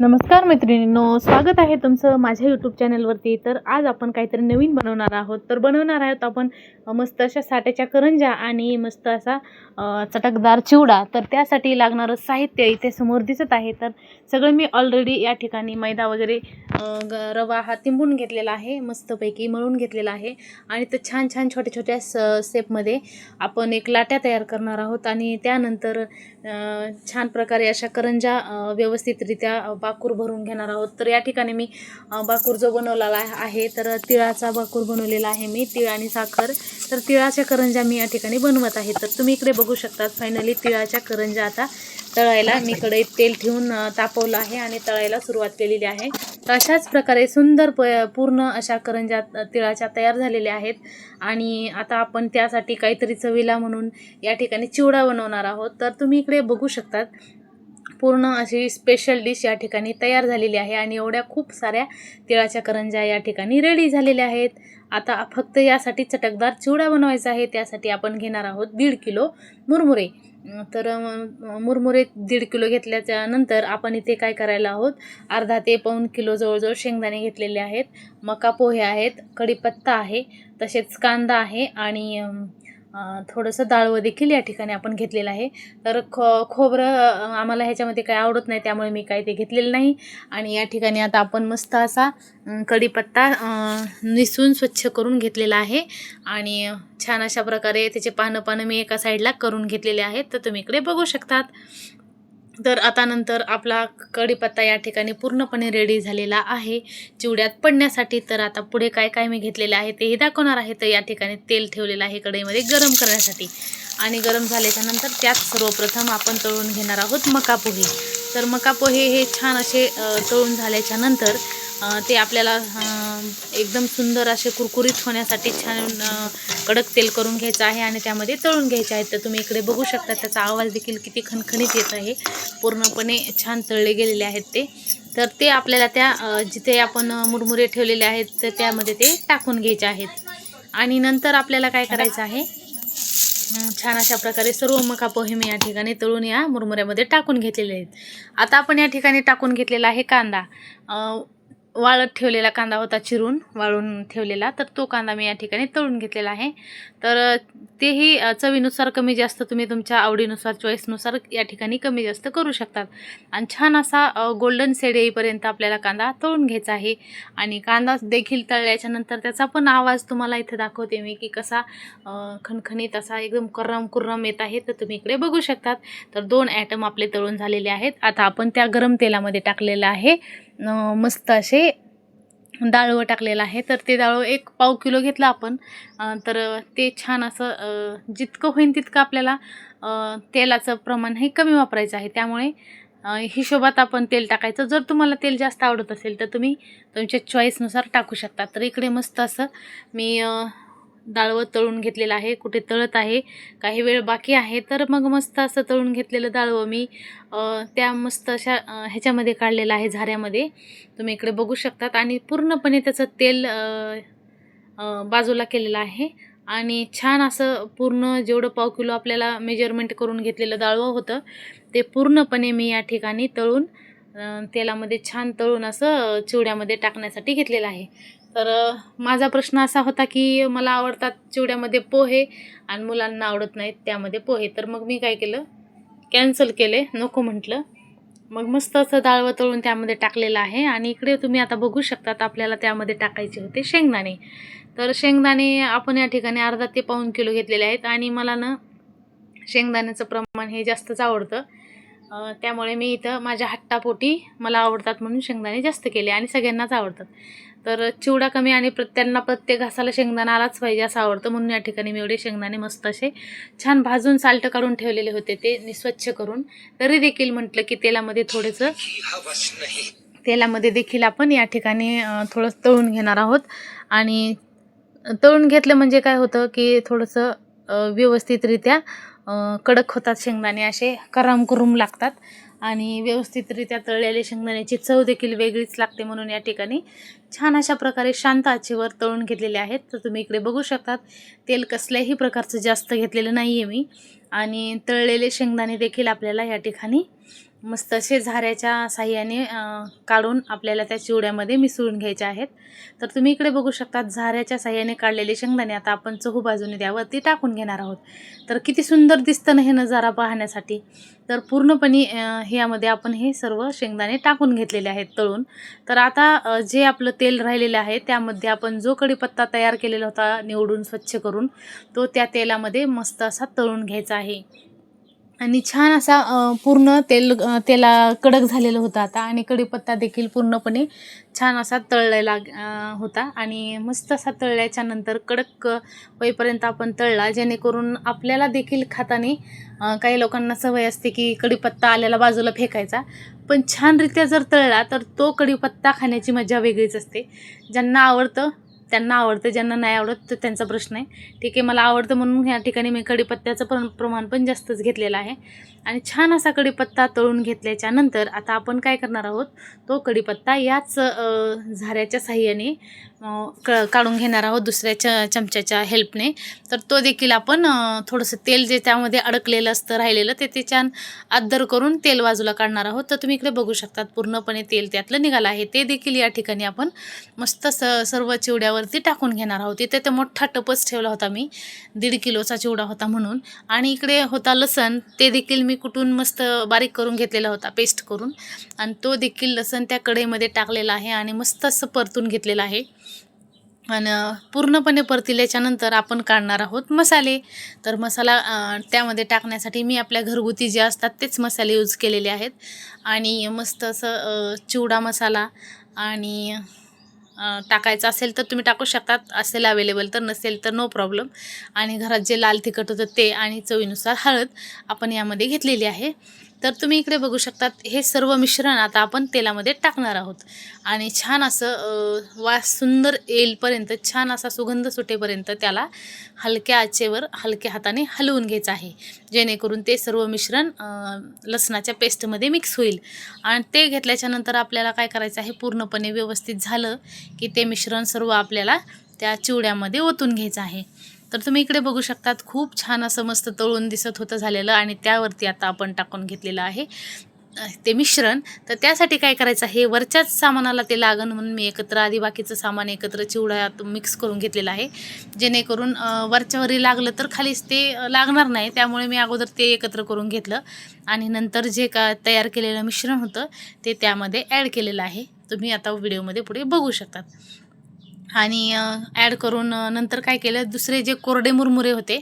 नमस्कार मैत्रिणींनो, स्वागत आहे तुमचं माझ्या यूट्यूब चॅनलवरती। तर आज आपण काहीतरी नवीन बनवणार आहोत। तर बनवणार आहोत आपण मस्त अशा साट्याच्या करंज्या आणि मस्त असा चटकदार चिवडा। तर त्यासाठी लागणारं साहित्य इथे समोर दिसत आहे। तर सगळं मी ऑलरेडी या ठिकाणी मैदा वगैरे रवा हा तिंबून घेतलेला आहे, मस्तपैकी मळून घेतलेला आहे। आणि तर छान छान छोट्या छोट्या शेपमध्ये आपण एक लाट्या तयार करणार आहोत। आणि त्यानंतर छान प्रकारे अशा करंज्या व्यवस्थितरित्या बाकूर भरून घेणार आहोत। तर या ठिकाणी मी बाकूर जो बनवलेला आहे, तर तिळाचा बाकूर बनवलेला आहे मी, तीळ आणि साखर। तर तिळाच्या करंज्या मी या ठिकाणी बनवत आहे। तर तुम्ही इकडे बघू शकता, फायनली तिळाच्या करंज्या आता तळायला मी कढईत तेल ठेवून तापवलं आहे आणि तळायला सुरुवात केलेली आहे। तर अशाच प्रकारे सुंदर पूर्ण अशा करंज्या तिळाच्या तयार झालेल्या आहेत। आणि आता आपण त्यासाठी काहीतरी चवीला म्हणून या ठिकाणी चिवडा बनवणार आहोत। तर तुम्ही इकडे बघू शकतात, पूर्ण अशी स्पेशल डिश या ठिकाणी तयार झालेली आहे आणि एवढ्या खूप साऱ्या तिळाच्या करंज्या या ठिकाणी रेडी झालेल्या आहेत। आता फक्त यासाठी चटकदार चिवडा बनवायचा आहे। त्यासाठी आपण घेणार आहोत 1.5 किलो मुरमुरे। तर मुरमुरे 1.5 किलो घेतल्याच्या नंतर आपण इथे काय करायला आहोत, अर्धा ते पाऊण किलो जवळजवळ शेंगदाणे घेतलेले आहेत, मका पोहे आहेत, कढीपत्ता आहे, तसेच कांदा आहे आणि थोडंसं डाळवं देखील या ठिकाणी आपण घेतलेलं आहे। तर खोबरं आम्हाला ह्याच्यामध्ये काही आवडत नाही, त्यामुळे मी काही ते घेतलेलं नाही। आणि या ठिकाणी आता आपण मस्त असा कढीपत्ता निसून स्वच्छ करून घेतलेला आहे आणि छान अशा प्रकारे त्याचे पानं मी एका साईडला करून घेतलेले आहेत। तर तुम्ही इकडे बघू शकतात। तर आता नंतर आपला कढीपत्ता या ठिकाणी पूर्णपणे रेडी झालेला आहे चिवड्यात पडण्यासाठी। तर आता पुढे काय काय मी घेतलेले आहे तेही दाखवणार आहे। तर या ठिकाणी तेल ठेवलेलं आहे कढईमध्ये गरम करण्यासाठी आणि गरम झाल्याच्या नंतर त्यात सर्वप्रथम आपण तळून घेणार आहोत मका पोहे। तर मका पोहे हे छान असे तळून झाल्याच्या नंतर ते आपल्याला एकदम सुंदर असे कुरकुरीत होण्यासाठी छान कडक तेल करून घ्यायचं आहे आणि त्यामध्ये तळून घ्यायचे आहेत। तर तुम्ही इकडे बघू शकता, त्याचा आवाज देखील किती खणखणीत येत आहे, पूर्णपणे छान तळले गेलेले आहेत ते। तर ते आपल्याला त्या जिथे आपण मुरमुरे ठेवलेले आहेत तर त्यामध्ये ते टाकून घ्यायचे आहेत। आणि नंतर आपल्याला काय करायचं आहे, छान अशा प्रकारे सर्व मका पोहे मी या ठिकाणी तळून या मुरमुऱ्यामध्ये टाकून घेतलेले आहेत। आता आपण या ठिकाणी टाकून घेतलेला आहे कांदा, वाळत ठेवलेला कांदा होता, चिरून वाळून ठेवलेला, तर तो कांदा मी या ठिकाणी तळून घेतलेला आहे। तर तेही चवीनुसार कमी जास्त तुम्ही तुमच्या आवडीनुसार चॉईसनुसार या ठिकाणी कमी जास्त करू शकतात। आणि छान असा गोल्डन शेड येईपर्यंत आपल्याला कांदा तळून घ्यायचा आहे। आणि कांदा देखील तळल्याच्या नंतर त्याचा पण आवाज तुम्हाला इथे दाखवते मी की कसा खणखणीत असा एकदम कुर्रम येत आहे। तर तुम्ही इकडे बघू शकतात। तर 2 ॲटम आपले तळून झालेले आहेत। आता आपण त्या गरम तेलामध्ये टाकलेलं आहे मस्त असे डाळवं टाकलेलं आहे। तर ते डाळवं 1 पाव किलो घेतलं आपण। तर ते छान असं जितकं होईल तितकं आपल्याला तेलाचं प्रमाण हे कमी वापरायचं आहे, त्यामुळे हिशोबात आपण तेल टाकायचं। जर तुम्हाला तेल जास्त आवडत असेल तर तुम्ही तुमच्या चॉईसनुसार टाकू शकता। तर इकडे मस्त असं मी डाळवं तळून घेतलेलं आहे, कुठे तळत आहे, काही वेळ बाकी आहे। तर मग मस्त असं तळून घेतलेलं डाळवं मी त्या मस्त अशा ह्याच्यामध्ये काढलेलं आहे, झाऱ्यामध्ये तुम्ही इकडे बघू शकतात। आणि पूर्णपणे त्याचं तेल बाजूला केलेलं आहे आणि छान असं पूर्ण जेवढं पाव किलो आपल्याला मेजरमेंट करून घेतलेलं डाळवं होतं ते पूर्णपणे मी या ठिकाणी तळून तेलामध्ये छान तळून असं चिवड्यामध्ये टाकण्यासाठी घेतलेलं आहे। तर माझा प्रश्न असा होता की मला आवडतात चिवड्यामध्ये पोहे आणि मुलांना आवडत नाहीत त्यामध्ये पोहे, तर मग मी काय केलं, कॅन्सल केले, नको म्हटलं। मग मस्त असं डाळवं तळून त्यामध्ये टाकलेलं आहे। आणि इकडे तुम्ही आता बघू शकतात, आपल्याला त्यामध्ये टाकायचे होते शेंगदाणे। तर शेंगदाणे आपण या ठिकाणी अर्धा ते पाऊण किलो घेतलेले आहेत आणि मला ना शेंगदाण्याचं प्रमाण हे जास्तच आवडतं, त्यामुळे मी इथं माझ्या हट्टापोटी मला आवडतात म्हणून शेंगदाणे जास्त केले आणि सगळ्यांनाच आवडतात। तर चिवडा कमी आणि त्यांना प्रत्येक घासाला शेंगदाणा आलाच पाहिजे असं आवडतं, म्हणून या ठिकाणी मी एवढे शेंगदाणे मस्त असे छान भाजून साल्ट काढून ठेवलेले होते ते स्वच्छ करून। तरी देखील म्हटलं की तेलामध्ये देखील आपण या ठिकाणी थोडं तळून घेणार आहोत। आणि तळून घेतलं म्हणजे काय होतं की थोडंसं व्यवस्थितरित्या कडक होतात शेंगदाणे, असे कुरुम लागतात आणि व्यवस्थितरित्या तळलेले शेंगदाण्याची चव देखील वेगळीच लागते। म्हणून या ठिकाणी छान अशा प्रकारे शांत आचेवर तळून घेतलेले आहेत। तर तुम्ही इकडे बघू शकतात, तेल कसल्याही प्रकारचं जास्त घेतलेलं नाही आहे मी आणि तळलेले शेंगदाणे देखील आपल्याला या ठिकाणी मस्त असे झाऱ्याच्या साह्याने काढून आपल्याला त्या चिवड्यामध्ये मिसळून घ्यायचे आहेत. तर तुम्ही इकडे बघू शकता झाऱ्याच्या साह्याने काढलेले शेंगदाणे आता आपण चहू बाजूने त्यावरती टाकून घेणार आहोत. तर किती सुंदर दिसतं ना हे नजारा पाहण्यासाठी. तर पूर्णपणे ह्यामध्ये आपण हे सर्व शेंगदाणे टाकून घेतलेले आहेत तळून. तर आता जे आपलं तेल राहिलेलं आहे त्यामध्ये आपण जो कढीपत्ता तयार केलेला होता निवडून स्वच्छ करून तो त्या तेलामध्ये मस्त असा तळून घ्यायचा आहे. आणि छान असा पूर्ण तेला कडक झालेलं होतं आता आणि कढीपत्ता देखील पूर्णपणे छान असा तळलेला होता आणि मस्त असा तळल्याच्या नंतर कडक होईपर्यंत आपण तळला, जेणेकरून आपल्याला देखील खाताना काही लोकांना सवय असते की कढीपत्ता आल्याला बाजूला फेकायचा, पण छानरित्या जर तळला तर तो कढीपत्ता खाण्याची मजा वेगळीच असते. ज्यांना आवडतं त्यांना आवडतं, ज्यांना नाही आवडत तर त्यांचा प्रश्न आहे. ठीक आहे, मला आवडतं म्हणून ह्या ठिकाणी मी कढीपत्त्याचं प्रमाण पण जास्तच घेतलेलं आहे. आणि छान असा कढीपत्ता तळून घेतल्याच्या नंतर आता आपण काय करणार आहोत, तो कढीपत्ता याच झाऱ्याच्या साह्याने काढून घेणार आहोत दुसऱ्या चमच्याच्या हेल्पने. तर तो देखील आपण थोडंसं तेल जे त्यामध्ये अडकलेलं असतं राहिलेलं ते छान आदर करून तेल बाजूला काढणार आहोत. तर तुम्ही इकडे बघू शकतात पूर्णपणे तेल त्यातलं निघालं आहे. ते देखील या ठिकाणी आपण मस्त सर्व चिवड्यावरती टाकून घेणार आहोत. इथे तर मोठा टपच ठेवला होता मी, 1.5 किलोचा चिवडा होता म्हणून. आणि इकडे होता लसण, ते देखील मी कुटून मस्त बारीक करून घेतलेला होता पेस्ट करून, आणि तो देखील लसण त्या कढईमध्ये टाकलेला आहे आणि मस्त असं परतून घेतलेलं आहे. आणि पूर्णपणे परतिल्याच्या नंतर आपण काढणार आहोत मसाले. तर मसाला त्यामध्ये टाकण्यासाठी मी आपल्या घरगुती जे असतात तेच मसाले यूज केलेले आहेत. आणि मस्त असं चिवडा मसाला आणि टाकायचं असेल तर तुम्ही टाकू शकतात, असेल अवेलेबल, तर नसेल तर नो प्रॉब्लेम. आणि घरात जे लाल तिखट होतं ते आणि चवीनुसार हळद आपण यामध्ये घेतलेली आहे. तर तुम्ही इकडे बघू शकतात हे सर्व मिश्रण आता आपण तेलामध्ये टाकणार आहोत आणि छान असं वास सुंदर येईपर्यंत, छान असा सुगंध सुटेपर्यंत त्याला हलक्या आचेवर हलक्या हाताने हलवून घ्यायचं आहे, जेणेकरून ते सर्व मिश्रण लसणाच्या पेस्टमध्ये मिक्स होईल. आणि ते घेतल्याच्या नंतर आपल्याला काय करायचं आहे, पूर्णपणे व्यवस्थित झालं की ते मिश्रण सर्व आपल्याला त्या चिवड्यामध्ये ओतून घ्यायचं आहे. तर तुम्ही इकडे बघू शकतात खूप छान असं मस्त तळून दिसत होतं झालेलं आणि त्यावरती आता आपण टाकून घेतलेलं आहे ते मिश्रण. तर त्यासाठी काय करायचं आहे, वरच्याच सामानाला ते लागण म्हणून मी एकत्र आधी बाकीचं सामान एकत्र चिवड्यात मिक्स करून घेतलेलं आहे, जेणेकरून वरच्यावरी लागलं तर खालीच ते लागणार नाही. त्यामुळे मी अगोदर ते एकत्र करून घेतलं आणि नंतर जे का तयार केलेलं मिश्रण होतं ते त्यामध्ये ॲड केलेलं आहे. तुम्ही आता व्हिडिओमध्ये पुढे बघू शकतात. आणि ॲड करून नंतर काय केलं, दुसरे जे कोरडे मुरमुरे होते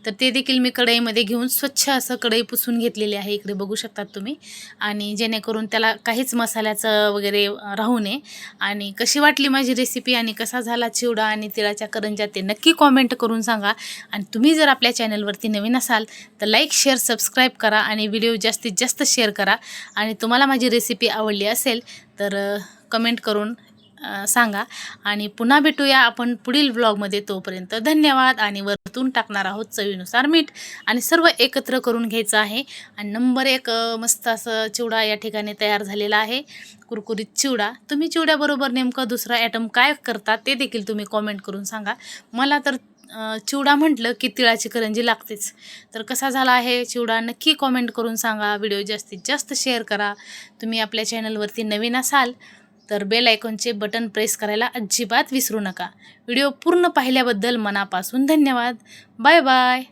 तर ते देखील मी कढईमध्ये घेऊन स्वच्छ असं कढई पुसून घेतलेली आहे, इकडे बघू शकतात तुम्ही. आणि जेणेकरून त्याला काहीच मसाल्याचं वगैरे राहू नये. आणि कशी वाटली माझी रेसिपी आणि कसा झाला चिवडा आणि तिळाच्या करंज्या ते नक्की कॉमेंट करून सांगा. आणि तुम्ही जर आपल्या चॅनलवरती नवीन असाल तर लाईक, शेअर, सबस्क्राईब करा आणि व्हिडिओ जास्तीत जास्त शेअर करा. आणि तुम्हाला माझी रेसिपी आवडली असेल तर कमेंट करून सांगा. आणि पुन्हा भेटूया आपण पुढील व्लॉगमध्ये. तोपर्यंत धन्यवाद. आणि वरतून टाकणार आहोत चवीनुसार मीठ आणि सर्व एकत्र करून घ्यायचं आहे. आणि नंबर 1 मस्त असं चिवडा या ठिकाणी तयार झालेला आहे, कुरकुरीत चिवडा. तुम्ही चिवड्याबरोबर नेमकं दुसरा ॲटम काय करता ते देखील तुम्ही कॉमेंट करून सांगा. मला तर चिवडा म्हटलं की तिळाची करंजी लागतेच. तर कसा झाला आहे चिवडा नक्की कॉमेंट करून सांगा. व्हिडिओ जास्तीत जास्त शेअर करा. तुम्ही आपल्या चॅनलवरती नवीन असाल तर बेल आयकॉनचे बटन प्रेस करायला अजिबात विसरू नका. व्हिडिओ पूर्ण पाहिल्याबद्दल मनापासून धन्यवाद. Bye bye.